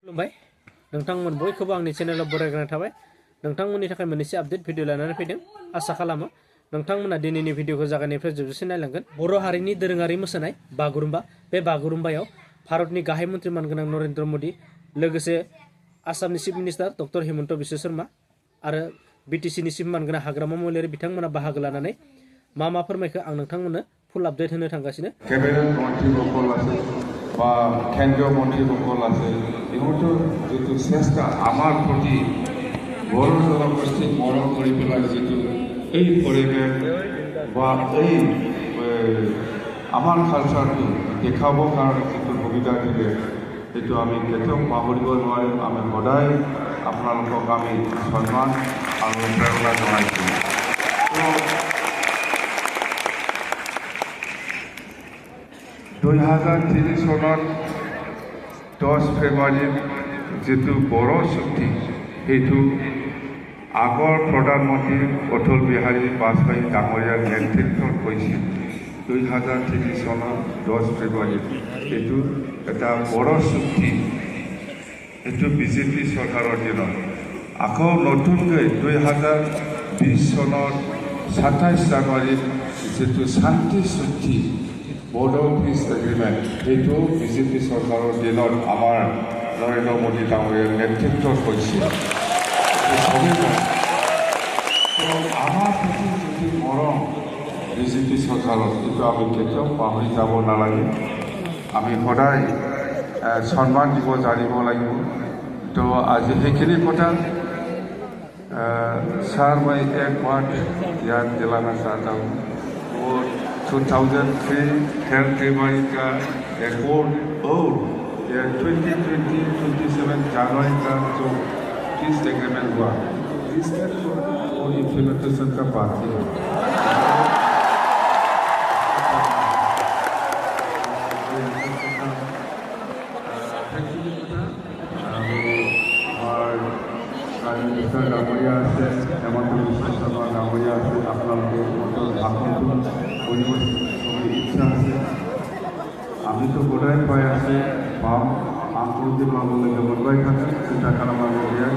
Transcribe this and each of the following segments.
खुलुमबाय नोंथांमोन बयखौबो आंनि चेनेलाव बरायग्रोनाय थाबाय नोंथांमोननि थाखाय मोनसे आपडेट भिडिअ लानानै फैदों आसा खालामो नोंथांमोना दिनैनि भिडिअखौ जागायनायनिफ्राय जोबजासिम नायलांगोन बर' हारिनि दोरोङारि मोसानाय बागुरुम्बा बे बागुरुम्बायाव भारतनि गाहाय मन्त्रि मानगोनां नरेन्द्र मोदी लोगोसे आसामनि chief minister doctor Himanta Biswa Sharma आरो बिटिसिनि चिफ मानगोनां हाग्रामा महिलारि बिथांमोना बाहागो लानानै मा फोरमायखो आं नोंथांमोननो फुल आपडेट होनो थांगासिनो केबिनेट मन्त्रीफोरखौ लासै বা কেন্দ্রীয় মন্ত্রীসকল আছে ইহঁতৰ যিটো চেষ্টা আমাৰ প্ৰতি বড়ো জনগোষ্ঠীক মৰম কৰি পেলাই যিটো এই পৰিৱেশ বা এই আমাৰ কালচাৰটো দেখাবৰ কাৰণে যিটো সুবিধা দিলে সেইটো আমি কেতিয়াও পাহৰিব নোৱাৰিম আমি সদায় আপোনালোকক আমি সন্মান আৰু প্ৰেৰণা জনাইছোঁ 2003 চনত 10 ফেব্ৰুৱাৰীত যিটো বড়ো চুক্তি সেইটো আগৰ প্ৰধানমন্ত্ৰী অটল বিহাৰী বাজপেয়ী ডাঙৰীয়াৰ নেতৃত্বত হৈছিল 2003 চনত 10 ফেব্ৰুৱাৰীত এইটো এটা বড়ো চুক্তি এইটো বিজেপি চৰকাৰৰ দিনত আকৌ নতুনকৈ 2020 চনৰ 27 জানুৱাৰীত যিটো শান্তি চুক্তি Bodo Peace Agreement itu BJP চৰকাৰৰ দিনত আমাৰ নৰেন্দ্ৰ মোদী ডাঙৰীয়াৰ নেতৃত্বত হৈছিল আমাৰ প্ৰতি যিটো মৰম বিজেপি চৰকাৰত এইটো আমি কেতিয়াও পাহৰি যাব নালাগে আমি সদায় সন্মান দিব জানিব লাগিব তো আজি সেইখিনি কথা ছাৰ মই এক বাৰ ইয়াত দিলানা চাহতা हूँ 2003 February का रिकॉर्ड और 2027 जनवरी का जो पीस एग्रीमेंट हुआ इसका और इम्प्लीमेंटेशन का बात है ডাঙৰীয়া আছে হেমন্ত বিশ্ব শৰ্মা ডাঙৰীয়া আছে আপোনালোকে ভাষণটো কৰিব ইচ্ছা আছে আমিতো সদায় পাই আছে পাম আন্তৰ্জাতিক পাবলৈকে বলবাই থাকে চিন্তা খালামাবলগীয়া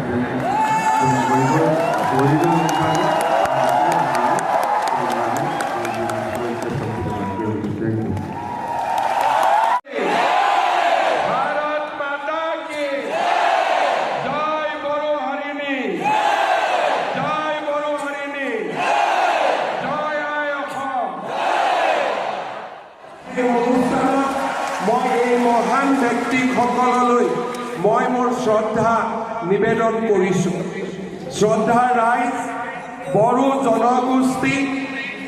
মই এই মহান ব্যক্তিসকললৈ মই মোৰ শ্ৰদ্ধা নিবেদন কৰিছোঁ শ্ৰদ্ধা ৰাইজ বড়ো জনগোষ্ঠী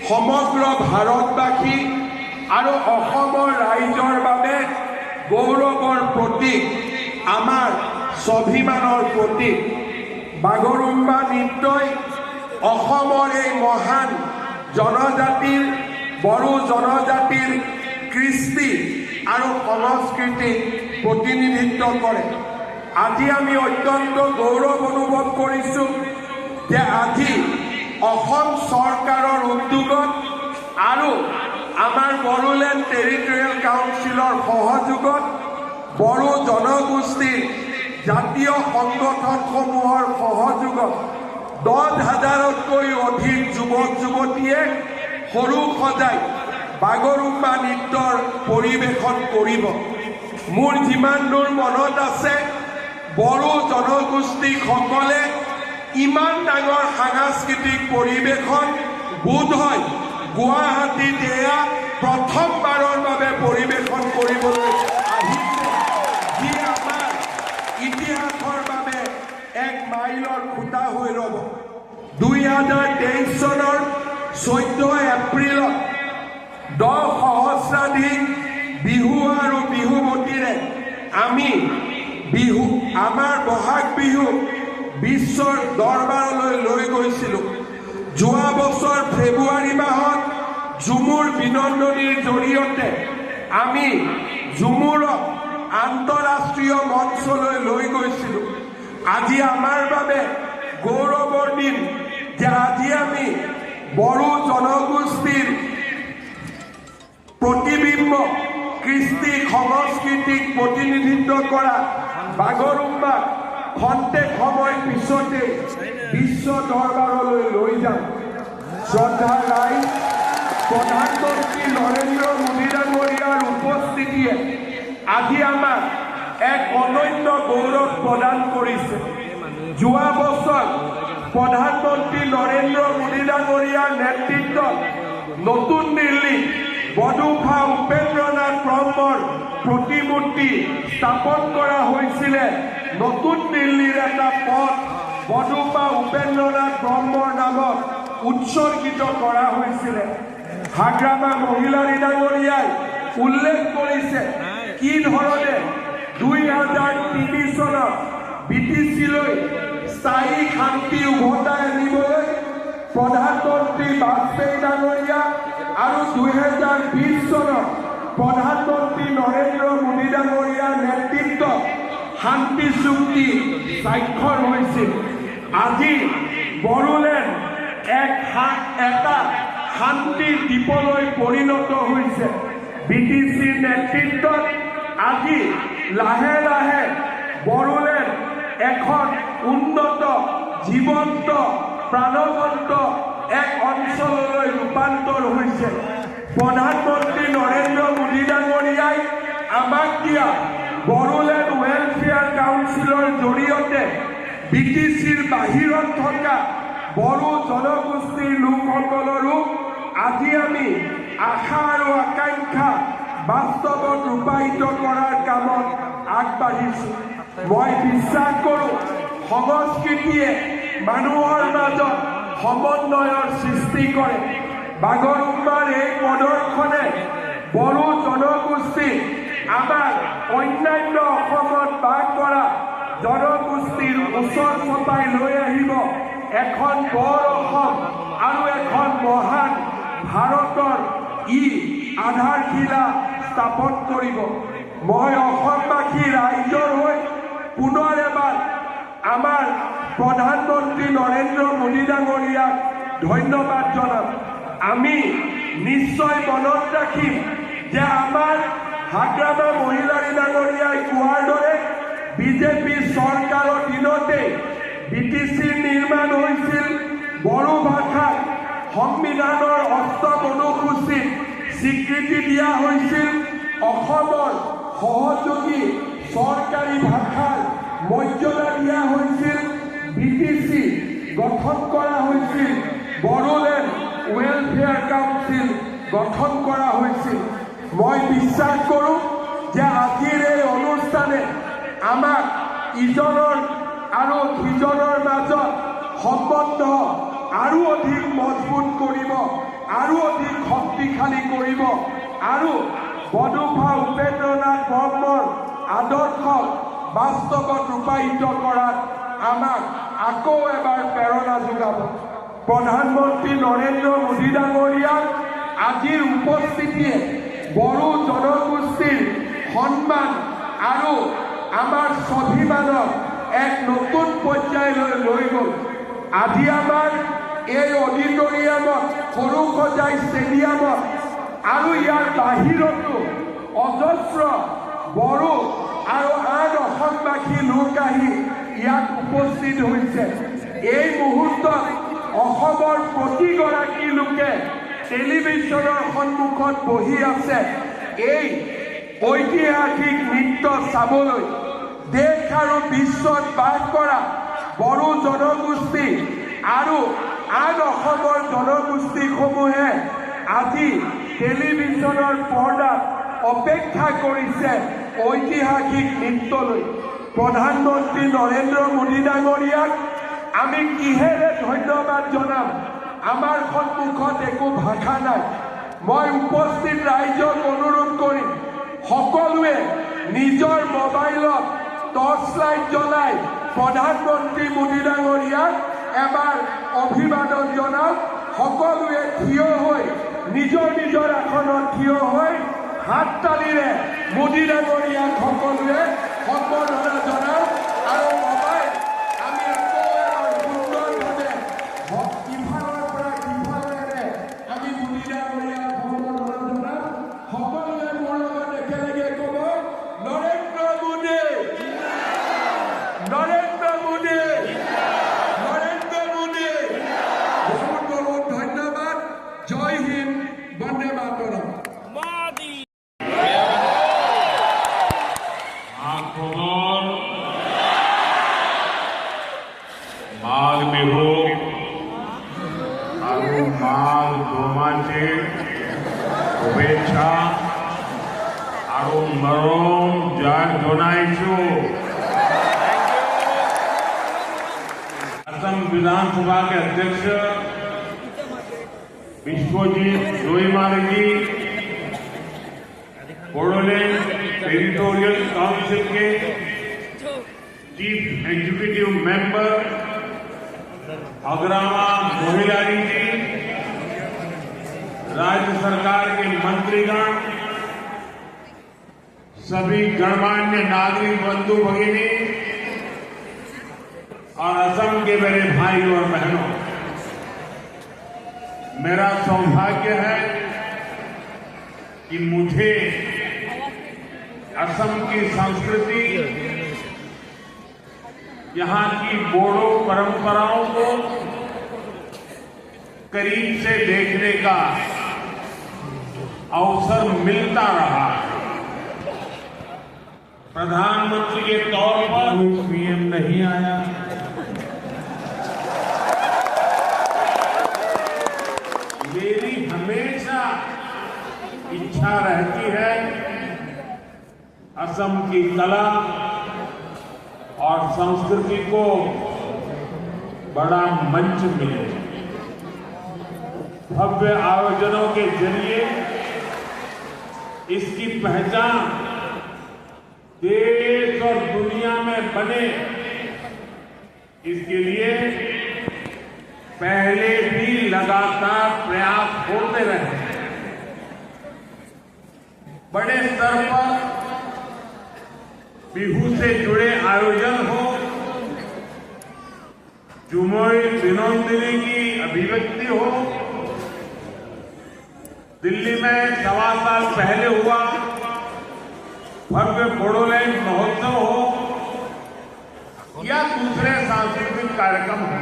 সমগ্ৰ ভাৰতবাসী আৰু অসমৰ ৰাইজৰ বাবে গৌৰৱৰ প্ৰতীক আমাৰ স্বাভিমানৰ প্ৰতীক বাগৰুম্বা নৃত্যই অসমৰ এই মহান জনজাতিৰ বড়ো জনজাতিৰ কৃষ্টি আৰু সংস্কৃতিক প্ৰতিনিধিত্ব কৰে আজি আমি অত্যন্ত গৌৰৱ অনুভৱ কৰিছোঁ যে আজি অসম চৰকাৰৰ উদ্যোগত আৰু আমাৰ বড়োলেণ্ড টেৰিটৰিয়েল কাউন্সিলৰ সহযোগত বড়ো জনগোষ্ঠীৰ জাতীয় সংগঠনসমূহৰ সহযোগত 10,000তকৈ অধিক যুৱক যুৱতীয়ে সৰু সজাই বাগৰুম্বা নৃত্যৰ পৰিৱেশন কৰিব মোৰ যিমান দূৰ মনত আছে বড়ো জনগোষ্ঠীসকলে ইমান ডাঙৰ সাংস্কৃতিক পৰিৱেশন বোধ হয় গুৱাহাটীত এয়া প্ৰথমবাৰৰ বাবে পৰিৱেশন কৰিবলৈ আহিছে যি আমাৰ ইতিহাসৰ বাবে এক মাইলৰ খুঁটা হৈ ৰ'ব 2023 চনৰ 14 এপ্ৰিলত 10 সহস্ৰাধিক বিহু আৰু বিহুৱতীৰে আমি বিহু আমাৰ বহাগ বিহু বিশ্বৰ দৰবাৰলৈ লৈ গৈছিলোঁ যোৱা বছৰ ফেব্ৰুৱাৰী মাহত ঝুমুৰ বিনন্দনীৰ জৰিয়তে আমি ঝুমুৰক আন্তঃৰাষ্ট্ৰীয় মঞ্চলৈ লৈ গৈছিলোঁ আজি আমাৰ বাবে গৌৰৱৰ দিন যে আজি আমি বড়ো জনগোষ্ঠীৰ প্ৰতিবিম্ব কৃষ্টি সংস্কৃতিক প্ৰতিনিধিত্ব কৰা বাগৰুম্বাক খন্তেক সময় পিছতে বিশ্ব দৰবাৰলৈ লৈ যাম। শ্ৰদ্ধা ৰাইজ, প্ৰধানমন্ত্ৰী নৰেন্দ্ৰ মোদী ডাঙৰীয়াৰ উপস্থিতিয়ে আজি আমাক এক অনন্য গৌৰৱ প্ৰদান কৰিছে। যোৱা বছৰ প্ৰধানমন্ত্ৰী নৰেন্দ্ৰ মোদী ডাঙৰীয়াৰ নেতৃত্বত নতুন দিল্লীত বডোফা উপেন্দ্ৰনাথ ব্ৰহ্মৰ প্ৰতিমূৰ্তি স্থাপন কৰা হৈছিলে। নতুন দিল্লীৰ এটা পথ বডোফা উপেন্দ্ৰনাথ ব্ৰহ্মৰ নামত উৎসৰ্গিত কৰা হৈছিলে। হাগ্ৰামা মহিলাৰী ডাঙৰীয়াই উল্লেখ কৰিছে কি ধৰণে 2003 চনত BTCলৈ স্থায়ী শান্তি উভতাই আনিবলৈ প্ৰধানমন্ত্ৰী বাজপেয়ী ডাঙৰীয়া আৰু 2020 চনত প্ৰধানমন্ত্ৰী নৰেন্দ্ৰ মোদী ডাঙৰীয়াৰ নেতৃত্বত শান্তি চুক্তি স্বাক্ষৰ হৈছিল। আজি বড়োলেণ্ড এটা শান্তিৰ দ্বীপলৈ পৰিণত হৈছে। BTCৰ নেতৃত্বত আজি লাহে লাহে বড়োলেণ্ড এখন উন্নত, জীৱন্ত, প্ৰাণৱন্ত এক অঞ্চললৈ ৰূপান্তৰ হৈছে। প্ৰধানমন্ত্ৰী নৰেন্দ্ৰ মোদী ডাঙৰীয়াই আমাক দিয়া বড়োলেণ্ড ৱেলফেয়াৰ কাউন্সিলৰ জৰিয়তে BTCৰ বাহিৰত থকা বড়ো জনগোষ্ঠীৰ লোকসকলৰো আজি আমি আশা আৰু আকাংক্ষা বাস্তৱত ৰূপায়িত কৰাৰ কামত আগবাঢ়িছো। মই বিশ্বাস কৰোঁ সংস্কৃতিয়ে মানুহৰ মাজত সমন্বয়ৰ সৃষ্টি কৰে। বাগৰুম্বাৰ এই প্ৰদৰ্শনে বড়ো জনগোষ্ঠী আমাৰ অন্যান্য অসমত বাস কৰা জনগোষ্ঠীৰ ওচৰ চপাই লৈ আহিব এখন বৰ অসম আৰু এখন মহান ভাৰতৰ আধাৰশিলা স্থাপন কৰিব। মই অসমবাসী ৰাইজৰ হৈ পুনৰ এবাৰ আমাৰ প্ৰধানমন্ত্ৰী নৰেন্দ্ৰ মোদী ডাঙৰীয়াক ধন্যবাদ জনাম। আমি নিশ্চয় মনত ৰাখিম যে আমাৰ হাগ্ৰামা মহিলাৰী ডাঙৰীয়াই কোৱাৰ দৰে বিজেপি চৰকাৰৰ দিনতে BTCৰ নিৰ্মাণ হৈছিল। বড়ো ভাষাক সংবিধানৰ ৮ম অনুসূচীত স্বীকৃতি দিয়া হৈছিল। অসমৰ সহযোগী চৰকাৰী ভাষাৰ মৰ্যাদা দিয়া হৈছিল। BTC গঠন কৰা হৈছিল। বড়োলেণ্ড ৱেলফেয়াৰ কাউন্সিল গঠন কৰা হৈছিল। মই বিশ্বাস কৰোঁ যে আজিৰ এই অনুষ্ঠানে আমাক ইজনৰ আৰু সিজনৰ মাজত সম্বন্ধ আৰু অধিক মজবুত কৰিব, আৰু অধিক শক্তিশালী কৰিব, আৰু বডোফা উপেন্দ্ৰনাথ ব্ৰহ্মৰ আদৰ্শ বাস্তৱত ৰূপায়িত কৰাত আমাক আকৌ এবাৰ প্ৰেৰণা যোগাব। প্ৰধানমন্ত্ৰী নৰেন্দ্ৰ মোদী ডাঙৰীয়াৰ আজিৰ উপস্থিতিয়ে বড়ো জনগোষ্ঠীৰ সন্মান আৰু আমাৰ স্বাভিমানক এক নতুন পৰ্যায়লৈ লৈ গ'ল। আজি আমাৰ এই অডিটৰিয়ামত, সৰুসজাই ষ্টেডিয়ামত আৰু ইয়াৰ বাহিৰতো অজস্ৰ বড়ো আৰু আন অসমবাসী লোক আহি ইয়াত উপস্থিত হৈছে। এই মুহূৰ্তত অসমৰ প্ৰতিগৰাকী লোকে টেলিভিশ্যনৰ সন্মুখত বহি আছে এই ঐতিহাসিক নৃত্য চাবলৈ। দেশ আৰু বিশ্বত বাস কৰা বড়ো জনগোষ্ঠী আৰু আন অসমৰ জনগোষ্ঠীসমূহে আজি টেলিভিশ্যনৰ পৰ্দাত অপেক্ষা কৰিছে ঐতিহাসিক নৃত্যলৈ। প্ৰধানমন্ত্ৰী নৰেন্দ্ৰ মোদী ডাঙৰীয়াক আমি কিহেৰে ধন্যবাদ জনাম? আমাৰ সন্মুখত একো ভাষা নাই। মই উপস্থিত ৰাইজক অনুৰোধ কৰিম, সকলোৱে নিজৰ মোবাইলত টৰ্চ লাইট জ্বলাই প্ৰধানমন্ত্ৰী মোদী ডাঙৰীয়াক এবাৰ অভিবাদন জনাওক। সকলোৱে থিয় হৈ নিজৰ নিজৰ আসনত থিয় হৈ হাত তালিৰে মোদী ডাঙৰীয়াক সকলোৱে সম্বৰ্ধনা জনাওক। আৰু মোবাইল আমি আকৌ এবাৰ সুন্দৰভাৱে ইফালৰ পৰা সিফালেৰে আমি মোদী ডাঙৰীয়াক সম্বৰ্ধনা জনাম। সকলোৱে মোৰ লগত একেলগে ক'ব, নৰেন্দ্ৰ মোদী। নৰেন্দ্ৰ মোদী বহুত বহুত ধন্যবাদ। জয় হিন্দ, বন্দে মাতৰম। মাঘ বিহু আৰু মাঘ দোমাচীৰ শুভেচ্ছা আৰু মৰম জনাইছো। असम विधानसभा के अध्यक्ष विश्वजीत दोईमारी जी, बोडोलैंड टेरिटोरियल काउंसिल के चीफ एग्जीक्यूटिव मेंबर अग्रामा मोहिलारी जी, राज्य सरकार के मंत्रीगण, सभी गणमान्य नागरिक बंधु भगिनी और असम के मेरे भाई और बहनों, मेरा सौभाग्य है कि मुझे असम की संस्कृति, यहाँ की बोडो परंपराओं को करीब से देखने का अवसर मिलता रहा। प्रधानमंत्री के तौर पर पीएम नहीं आया, मेरी हमेशा इच्छा रहती है असम की कला और संस्कृति को बड़ा मंच मिले। भव्य आयोजनों के जरिए इसकी पहचान देश और दुनिया में बने, इसके लिए पहले भी लगातार प्रयास होते रहे। बड़े स्तर पर बिहू से जुड़े आयोजन हो, जुमोई दिनोंदिनी की अभिव्यक्ति हो, दिल्ली में 1.25 साल पहले हुआ भव्य बोडोलैंड महोत्सव हो या दूसरे सांस्कृतिक कार्यक्रम हो,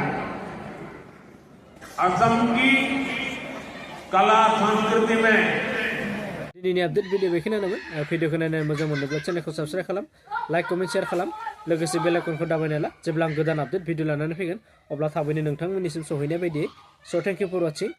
असम की कला संस्कृति में दिनैनि आपडेट भिडिअ बेखिनियानोमोन। भिडिअखौ नायनानै मोजां मोनोब्ला चेनेलखौ साबस्क्राइब खालाम, लाइक कमेन्ट शेयार खालाम, लोगोसे बेल आइकनखौ दाबायना ला। जेब्ला आं गोदान आपडेट भिडिअ लानानै फैगोन अब्ला थाबैनो नोंथांमोननिसिम सहैनाय बायदियै। स' थेंक इउ फर वाचिं।